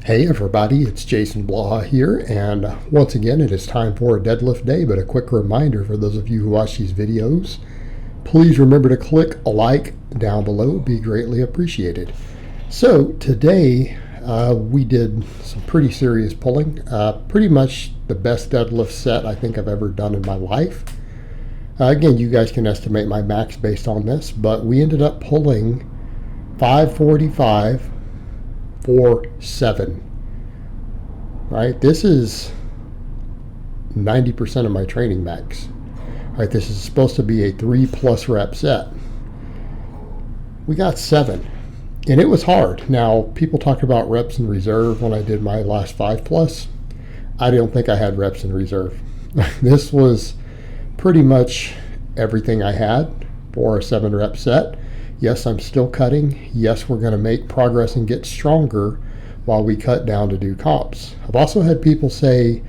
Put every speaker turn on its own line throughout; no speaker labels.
Hey everybody, it's Jason Blaha here, and once again it is time for a deadlift day, but a quick reminder for those of you who watch these videos, please remember to click a like down below, it would be greatly appreciated. So today we did some pretty serious pulling, pretty much the best deadlift set I think I've ever done in my life. Again, you guys can estimate my max based on this, but we ended up pulling 545 for 7. Right, this is 90% of my training max. Right, this is supposed to be a 3+ rep set. We got 7, and it was hard. Now, people talk about reps in reserve when I did my last 5+. I don't think I had reps in reserve. This was pretty much everything I had for a 7-rep set. Yes, I'm still cutting. Yes, we're going to make progress and get stronger while we cut down to do comps. I've also had people say,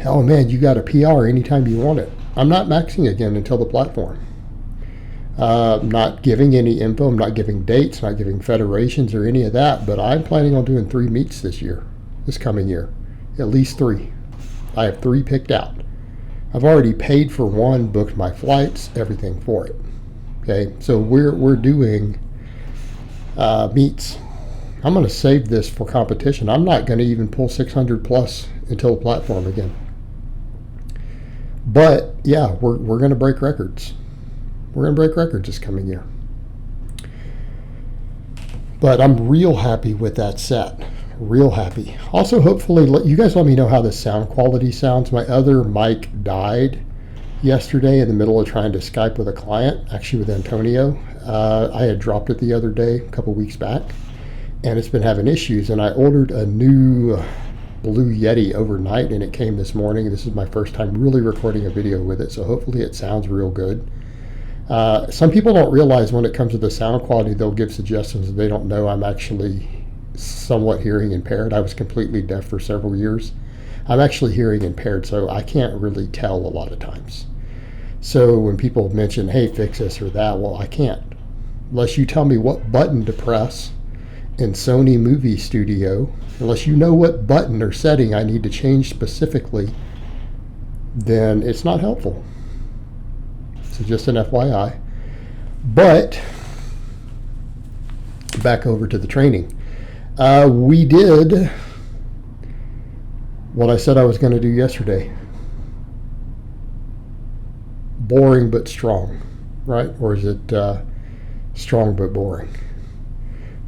hell man, you got a PR anytime you want it. I'm not maxing again until the platform. I'm not giving any info. I'm not giving dates, not giving federations or any of that, but I'm planning on doing 3 meets this coming year. At least 3. I have 3 picked out. I've already paid for 1, booked my flights, everything for it. Okay, so we're doing meets. I'm going to save this for competition. I'm not going to even pull 600 plus until the platform again. But yeah, we're going to break records. We're going to break records this coming year. But I'm real happy with that set. Real happy. Also, hopefully, you guys let me know how the sound quality sounds. My other mic died yesterday in the middle of trying to Skype with a client, actually with Antonio. I had dropped it the other day, a couple weeks back, and it's been having issues, and I ordered a new Blue Yeti overnight, and it came this morning. This is my first time really recording a video with it, so hopefully it sounds real good. Some people don't realize when it comes to the sound quality, they'll give suggestions that they don't know I'm actually somewhat hearing impaired. I was completely deaf for several years. I'm actually hearing impaired, so I can't really tell a lot of times. So when people mention, hey, fix this or that, well, I can't. Unless you tell me what button to press in Sony Movie Studio, unless you know what button or setting I need to change specifically, then it's not helpful. So just an FYI. But back over to the training. We did what I said I was going to do yesterday. Boring but strong, right? Or is it strong but boring?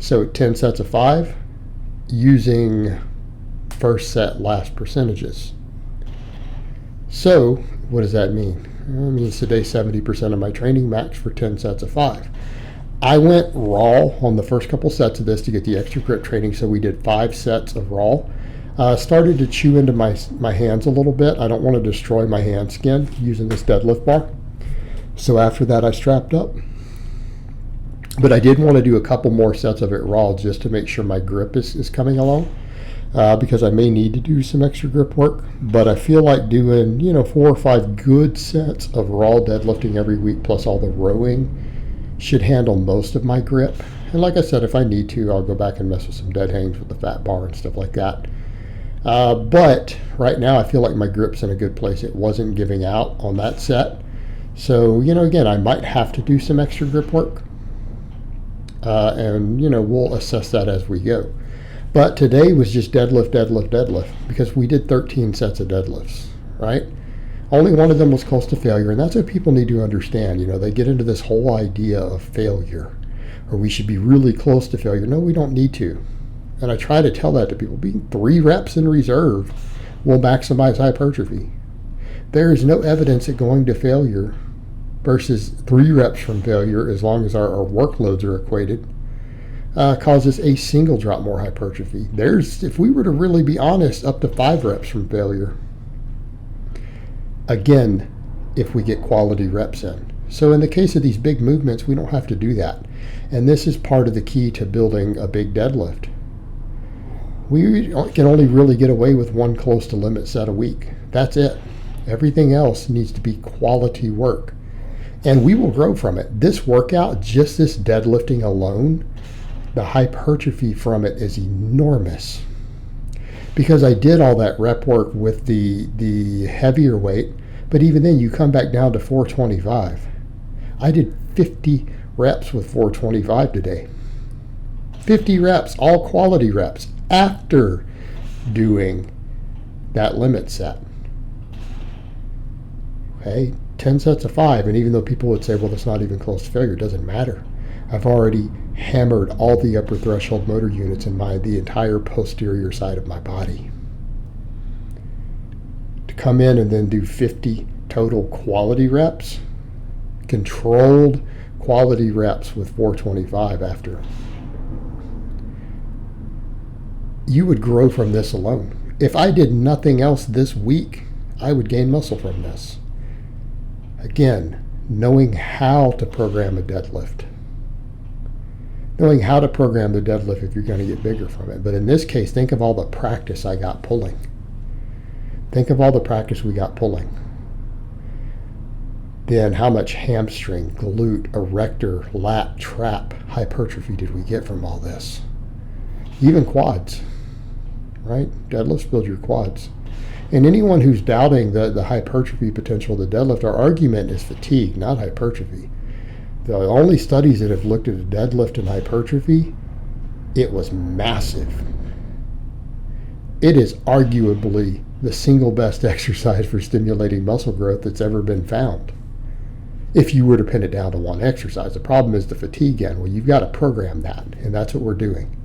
So 10 sets of 5 using first set last percentages. So what does that mean? It means today 70% of my training max for 10 sets of 5. I went raw on the first couple sets of this to get the extra grip training, so we did 5 sets of raw. Started to chew into my hands a little bit. I don't want to destroy my hand skin using this deadlift bar. So after that I strapped up. But I did want to do a couple more sets of it raw just to make sure my grip is coming along. Because I may need to do some extra grip work. But I feel like doing 4 or 5 good sets of raw deadlifting every week plus all the rowing should handle most of my grip. And like I said, if I need to, I'll go back and mess with some dead hangs with the fat bar and stuff like that. But right now I feel like my grip's in a good place. It wasn't giving out on that set. So, again, I might have to do some extra grip work. And, we'll assess that as we go. But today was just deadlift, because we did 13 sets of deadlifts, right? Only one of them was close to failure, and that's what people need to understand. They get into this whole idea of failure, or we should be really close to failure. No, we don't need to. And I try to tell that to people. Being 3 reps in reserve will maximize hypertrophy. There is no evidence that going to failure versus 3 reps from failure, as long as our workloads are equated, causes a single drop more hypertrophy. There's, if we were to really be honest, up to 5 reps from failure. Again, if we get quality reps in. So in the case of these big movements, we don't have to do that. And this is part of the key to building a big deadlift. We can only really get away with 1 close to limit set a week. That's it. Everything else needs to be quality work. And we will grow from it. This workout, just this deadlifting alone, the hypertrophy from it is enormous. because I did all that rep work with the heavier weight. But even then, you come back down to 425. I did 50 reps with 425 today. 50 reps, all quality reps, after doing that limit set. Okay, 10 sets of 5, and even though people would say, well, that's not even close to failure, it doesn't matter. I've already hammered all the upper threshold motor units in the entire posterior side of my body. To come in and then do 50 total quality reps, controlled quality reps with 425 after. You would grow from this alone. If I did nothing else this week, I would gain muscle from this. Again, knowing how to program a deadlift. Knowing how to program the deadlift if you're going to get bigger from it. But in this case, think of all the practice I got pulling. Think of all the practice we got pulling. Then how much hamstring, glute, erector, lat, trap, hypertrophy did we get from all this? Even quads, right? Deadlifts build your quads. And anyone who's doubting the hypertrophy potential of the deadlift, our argument is fatigue, not hypertrophy. The only studies that have looked at a deadlift and hypertrophy, it was massive. It is arguably the single best exercise for stimulating muscle growth that's ever been found. If you were to pin it down to one exercise. The problem is the fatigue end. Well, you've got to program that, and that's what we're doing.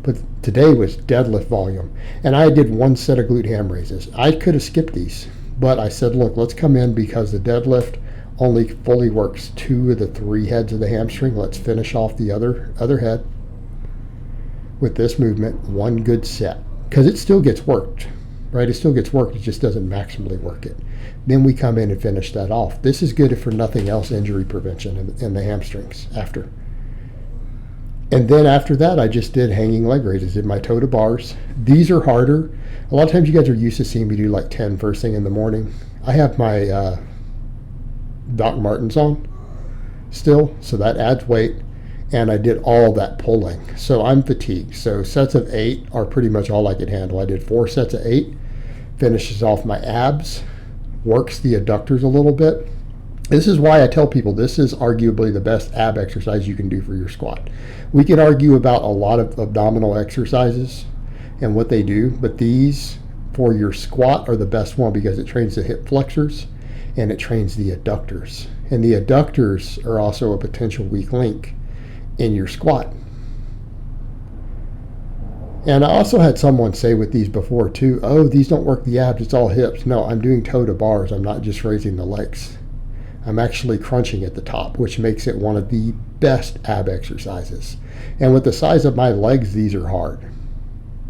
But today was deadlift volume. And I did one set of glute ham raises. I could have skipped these, but I said, look, let's come in because the deadlift only fully works 2 of the 3 heads of the hamstring. Let's finish off the other head with this movement, one good set. Because it still gets worked, right? It still gets worked. It just doesn't maximally work it. Then we come in and finish that off. This is good for nothing else, injury prevention in the hamstrings after. And then after that, I just did hanging leg raises, did my toe to bars. These are harder. A lot of times you guys are used to seeing me do like 10 first thing in the morning. I have my Doc Martens on still, so that adds weight. And I did all that pulling. So I'm fatigued. So sets of 8 are pretty much all I could handle. I did 4 sets of 8, finishes off my abs, works the adductors a little bit. This is why I tell people this is arguably the best ab exercise you can do for your squat. We can argue about a lot of abdominal exercises and what they do, but these for your squat are the best one because it trains the hip flexors and it trains the adductors. And the adductors are also a potential weak link in your squat. And I also had someone say with these before too, oh, these don't work the abs, it's all hips. No, I'm doing toe to bars. I'm not just raising the legs. I'm actually crunching at the top, which makes it one of the best ab exercises. And with the size of my legs, these are hard.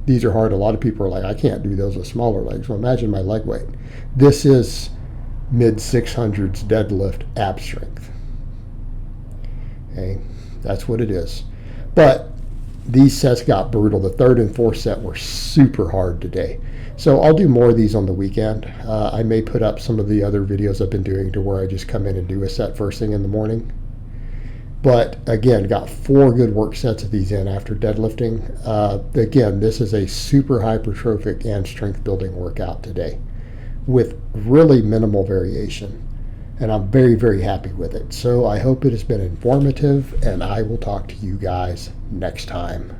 These are hard. A lot of people are like, I can't do those with smaller legs. Well, imagine my leg weight. This is mid 600s deadlift ab strength. Okay, that's what it is. But these sets got brutal. The third and fourth set were super hard today. So I'll do more of these on the weekend. I may put up some of the other videos I've been doing to where I just come in and do a set first thing in the morning. But again, got 4 good work sets of these in after deadlifting. Again, this is a super hypertrophic and strength building workout today with really minimal variation. And I'm very, very happy with it. So I hope it has been informative, and I will talk to you guys next time.